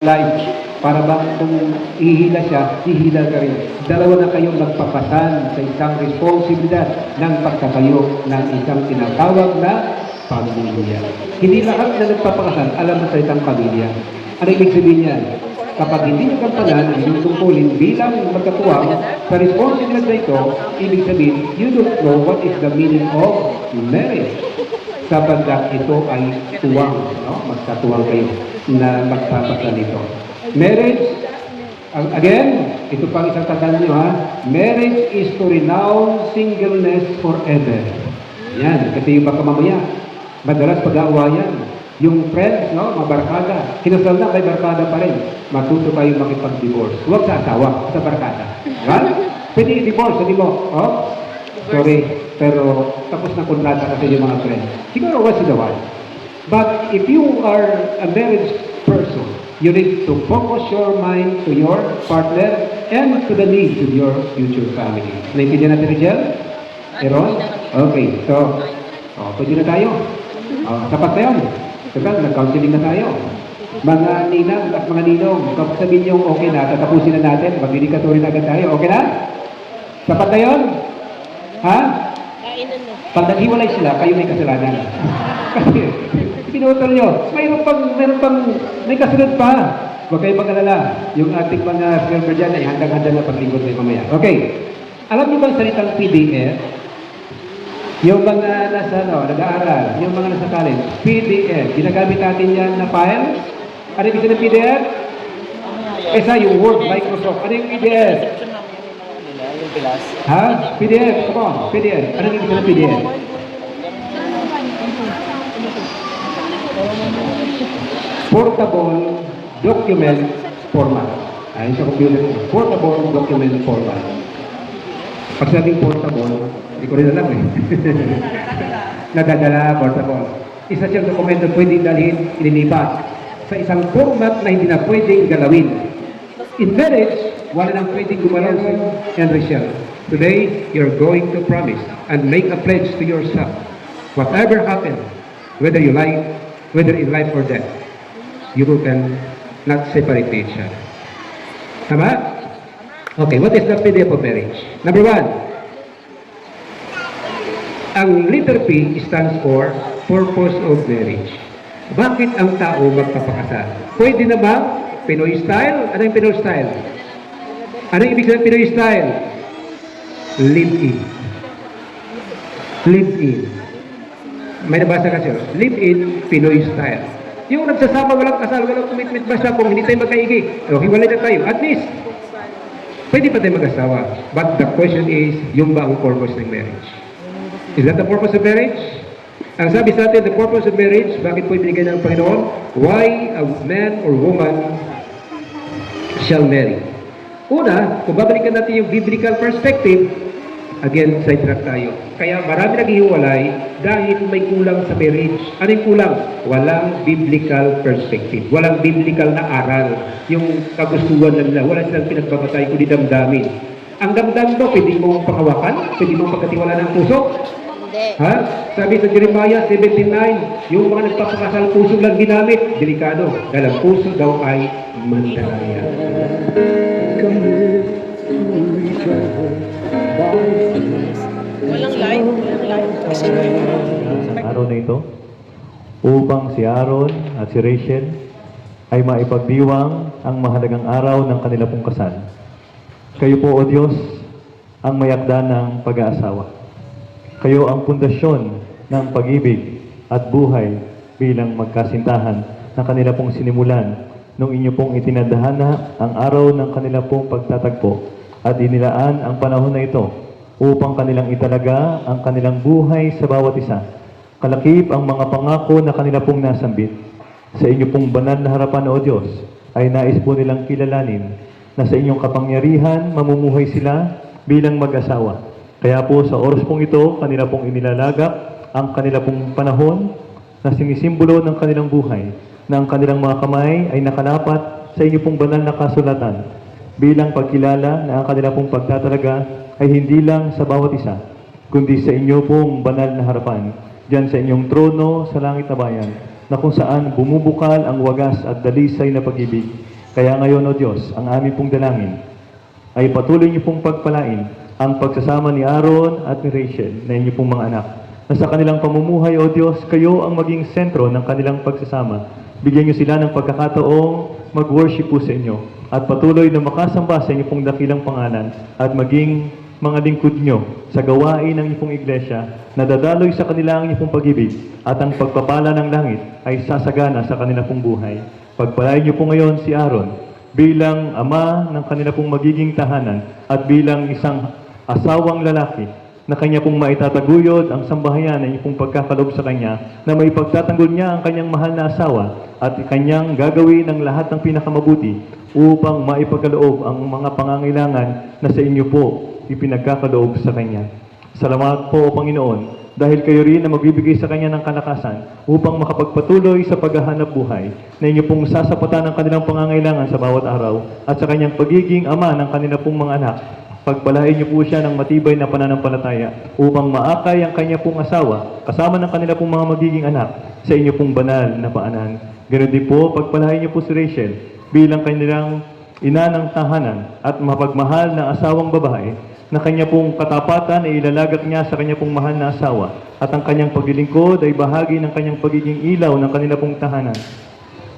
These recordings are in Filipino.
life. Para bang kung ihila siya, ihila ka rin. Dalawa na kayong magpapasan sa isang responsibilidad ng pagkakayo ng isang tinatawag na pamilya. Hindi lahat na nagpapakasan alam mo sa isang pamilya. Ano ibig sabihin yan? Kapag hindi nyo kampanan ang inyong tungkulin bilang magkatuwang sa responsibilidad na ito, ibig sabihin, you don't know what is the meaning of marriage. Sapagkat ito ay tuwang, no? Magkatuwang kayo na magpapasal ito. Marriage, again, ito pang isang tandaan nyo ha, marriage is to renounce singleness forever. Yan, kasi yung baka mamaya, madalas pag-aawayan, yung friends, no, mabarkada, kinasal na, may barkada pa rin, matuto kayo makipag-divorce. Huwag sa asawa, sa barkada. Right? Pwede i-divorce, hindi mo, oh, sorry, pero tapos na kontrata kasi yung mga friends. Siguro once in a while. But if you are a marriage person, you need to focus your mind to your partner and to the needs of your future family. Naintindihan natin, Rigel? Eron? Okay, so, pwede na tayo. Sapat na yun. Diba, nag-counseling na tayo. Mga ninang at mga ninong, kapag sabihin nyo okay na, tatapusin na natin, mabidikaturin na agad tayo. Okay na? Sapat na yun? Ha? Pag naghiwalay sila, kayo may kasalanan. Kasi, pinutol nyo, mayroon pang, may kasunod pa. Huwag kayo mag-alala. Yung ating mga server dyan ay handang-handa na paglingkod na mamaya. Okay. Alam niyo bang salitang PDF? Yung mga nasa, nag-aaral, yung mga nasa college, PDF. Ginagamit natin yan na file. Ano yung ng PDF? Kesa yung Word, Microsoft. Ano yung PDF? Ha? PDF. Come on, PDF. Ano yung ng PDF? Portable document format. Ayun sa computer. Portable document format. Pag sabing portable, hindi ko rin alam eh. Nadadala, portable. Isa siyang dokumento pwedeng dalhin, ililipat sa isang format na hindi na pwedeng galawin. In marriage, wala nang pwedeng gumalaw and Rachel. Today, you're going to promise and make a pledge to yourself. Whatever happens, whether you like, whether in life or death, you can not separate each other. Tama? Okay, what is the PDF of marriage? Number one, ang letter P stands for purpose of marriage. Bakit ang tao magpapakasal? Pwede na ba Pinoy style? Ano yung Pinoy style? Ano yung ibig sabihin Pinoy style? Live-in. Live-in. May nabasa kasi, live-in Pinoy style. Yung nagsasama, walang kasal, walang commitment, basta kung hindi tayo magkaigi, o hiwalay na tayo, at least, pwede pa tayo mag-asawa. But the question is, yung ba ang purpose ng marriage? Is that the purpose of marriage? Ang sabi sa atin, the purpose of marriage, bakit po ibinigay ng Panginoon? Why a man or woman shall marry? Una, kung babalikan natin yung biblical perspective, again, sidetrack tayo. Kaya marami naghihiwalay dahil may kulang sa marriage. Ano yung kulang? Walang biblical perspective. Walang biblical na aral. Yung kagustuhan na nila. Wala silang pinagbabatay kundi damdamin. Ang damdam mo, pwede mong panghawakan? Pwede mong pagkatiwala ng puso? Ha? Sabi sa Jeremiah 17:9, yung mga nagpapakasal puso lang ginamit. Delikado. Dahil ang puso daw ay mandaraya. Walang live. Araw na ito, upang si Aaron at si Rachel ay maipagdiwang ang mahalagang araw ng kanila pong kasal. Kayo po, O Diyos, ang mayakda ng pag-aasawa. Kayo ang pundasyon ng pag-ibig at buhay bilang magkasintahan na kanila pong sinimulan nung inyo pong itinadhana ang araw ng kanila pong pagtatagpo at inilaan ang panahon na ito upang kanilang italaga ang kanilang buhay sa bawat isa. Kalakip ang mga pangako na kanila pong nasambit. Sa inyo pong banal na harapan, O Diyos, ay nais po nilang kilalanin na sa inyong kapangyarihan mamumuhay sila bilang mag-asawa. Kaya po sa oras pong ito, kanila pong inilalagak ang kanila pong panahon na sinisimbolo ng kanilang buhay, na ang kanilang mga kamay ay nakalapat sa inyo pong banal na kasulatan bilang pagkilala na ang kanila pong pagtatalaga ay hindi lang sa bawat isa, kundi sa inyo pong banal na harapan, diyan sa inyong trono sa langit na bayan, na kung saan bumubukal ang wagas at dalisay na pag-ibig Kaya ngayon, O Diyos, ang aming pong dalangin ay patuloy niyo pong pagpalain ang pagsasama ni Aaron at ni Rachel na inyo pong mga anak. Na sa kanilang pamumuhay, O Diyos, kayo ang maging sentro ng kanilang pagsasama. Bigyan niyo sila ng pagkakataong mag-worship po sa inyo at patuloy na makasamba sa inyo pong dakilang pangalan at maging mga lingkod nyo sa gawain ng inyong iglesia na dadaloy sa kanila ang inyong pag-ibig at ang pagpapala ng langit ay sasagana sa kanila pong buhay. Pagpalain niyo po ngayon si Aaron bilang ama ng kanila pong magiging tahanan at bilang isang asawang lalaki na kanya pong maitataguyod ang sambahayan ng inyong pagkakalob sa kanya na may pagtatanggol niya ang kanyang mahal na asawa at kanyang gagawin ang lahat ng pinakamabuti upang maipagkaloob ang mga pangangailangan na sa inyo po ipinagkakaloob sa kanya. Salamat po, O Panginoon, dahil kayo rin na magbibigay sa kanya ng kalakasan upang makapagpatuloy sa paghahanap buhay na inyo pong sasapatan ang kanilang pangangailangan sa bawat araw at sa kanyang pagiging ama ng kanilang pong mga anak. Pagpalain niyo po siya ng matibay na pananampalataya upang maakay ang kanya pong asawa kasama ng kanila pong mga magiging anak sa inyo pong banal na paanan. Ganun din po, pagpalain niyo po si Rachel bilang kanilang ina ng tahanan at mapagmahal na asawang babae na kanya pong katapatan ay ilalagak niya sa kanya pong mahal na asawa at ang kanyang paglilingkod ay bahagi ng kanyang pagiging ilaw ng kanila pong tahanan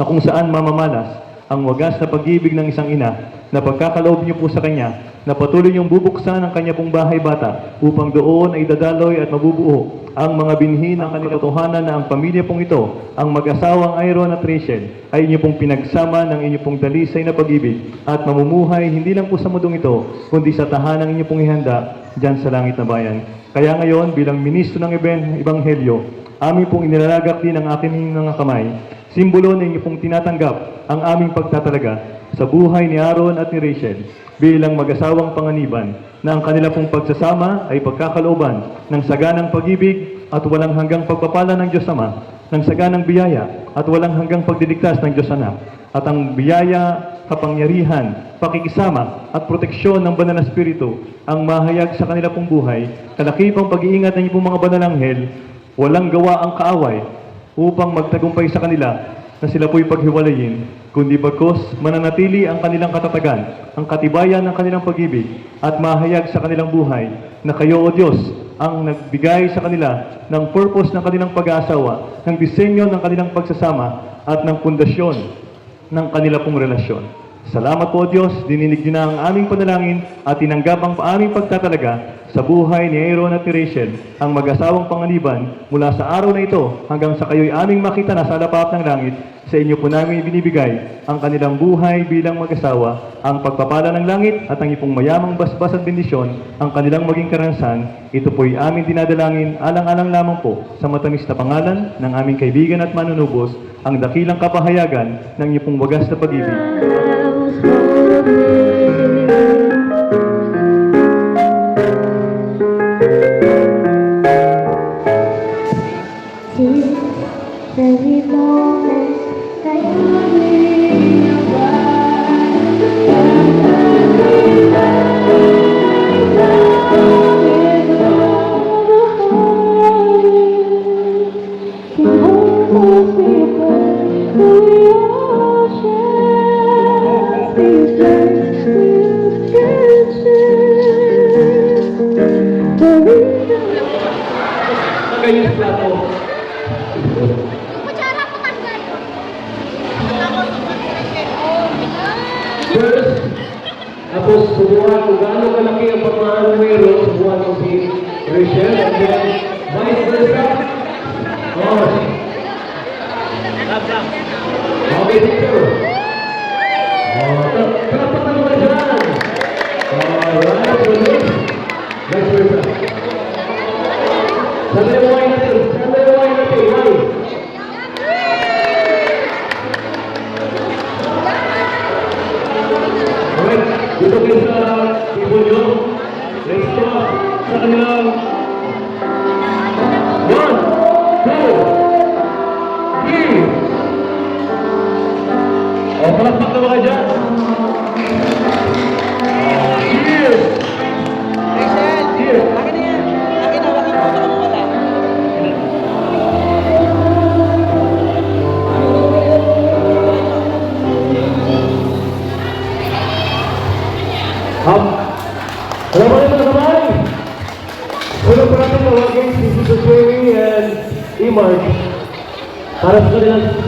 na kung saan mamamalas ang wagas na pag-ibig ng isang ina na pagkakaloob niyo po sa kanya na patuloy niyong bubuksan ang kanya pong bahay bata upang doon ay dadaloy at mabubuo ang mga binhi ng kanilang katotohanan na ang pamilya pong ito, ang mag-asawang Aaron at Rachel, ay inyo pong pinagsama ng inyo pong dalisay na pag-ibig at mamumuhay hindi lang po sa mundong ito, kundi sa tahanang inyo pong ihanda dyan sa langit na bayan. Kaya ngayon, bilang ministro ng Ebanghelyo, amin pong inilalagak din ang aking mga kamay, simbolo na inyo pong tinatanggap ang aming pagtatalaga sa buhay ni Aaron at ni Rachel bilang mag-asawang panganiban na ang kanila pong pagsasama ay pagkakalooban ng saganang pag-ibig at walang hanggang pagpapala ng Diyos Ama, ng saganang biyaya at walang hanggang pagdiligtas ng Diyos Anak, at ang biyaya, kapangyarihan, pakikisama at proteksyon ng Banal na Espiritu ang mahayag sa kanila pong buhay, kalakipang pag-iingat ng iyong mga banal anghel, walang gawa ang kaaway upang magtagumpay sa kanila na sila po'y paghiwalayin, kundi bagkus mananatili ang kanilang katatagan, ang katibayan ng kanilang pag-ibig, at mahayag sa kanilang buhay na kayo, O Diyos, ang nagbigay sa kanila ng purpose ng kanilang pag-aasawa, ng disenyo ng kanilang pagsasama, at ng pundasyon ng kanila pong relasyon. Salamat po, O Diyos, dininig niyo na ang aming panalangin at tinanggap ang aming pagtatalaga sa buhay ni Aaron at ni Rachel, ang mag-asawang panganiban mula sa araw na ito hanggang sa kayo'y aming makita na sa alapap ng langit. Sa inyo po namin ibinibigay ang kanilang buhay bilang mag-asawa, ang pagpapala ng langit at ang ipong mayamang basbas at bendisyon, ang kanilang maging karanasan. Ito po'y aming dinadalangin alang-alang lamang po sa matamis na pangalan ng aming kaibigan at manunubos, ang dakilang kapahayagan ng iyong wagas na pag-ibig. Every moment that you're in your Kayos plato. First, tapos subuhan kung gaano kalaki ang pagmahal mo mayroon, subuhan mo si Rachel, and then vice versa. Oh, okay, picture. Oh, kapatan mo na dyan. Alright, so next, vice versa. Sabi mo ay natin, why? Alright, dito kayo sa table nyo. Let's talk sa kanilang 1, 2, 3. O, palakpak na ba kayo dyan? Cheers! Rachel! Cheers! Akin na yan! Akin na, wala ka wala. Alam mo mga kamay! Sunod pa natin tawagin si Sister Jerry and Imar para sa kanilang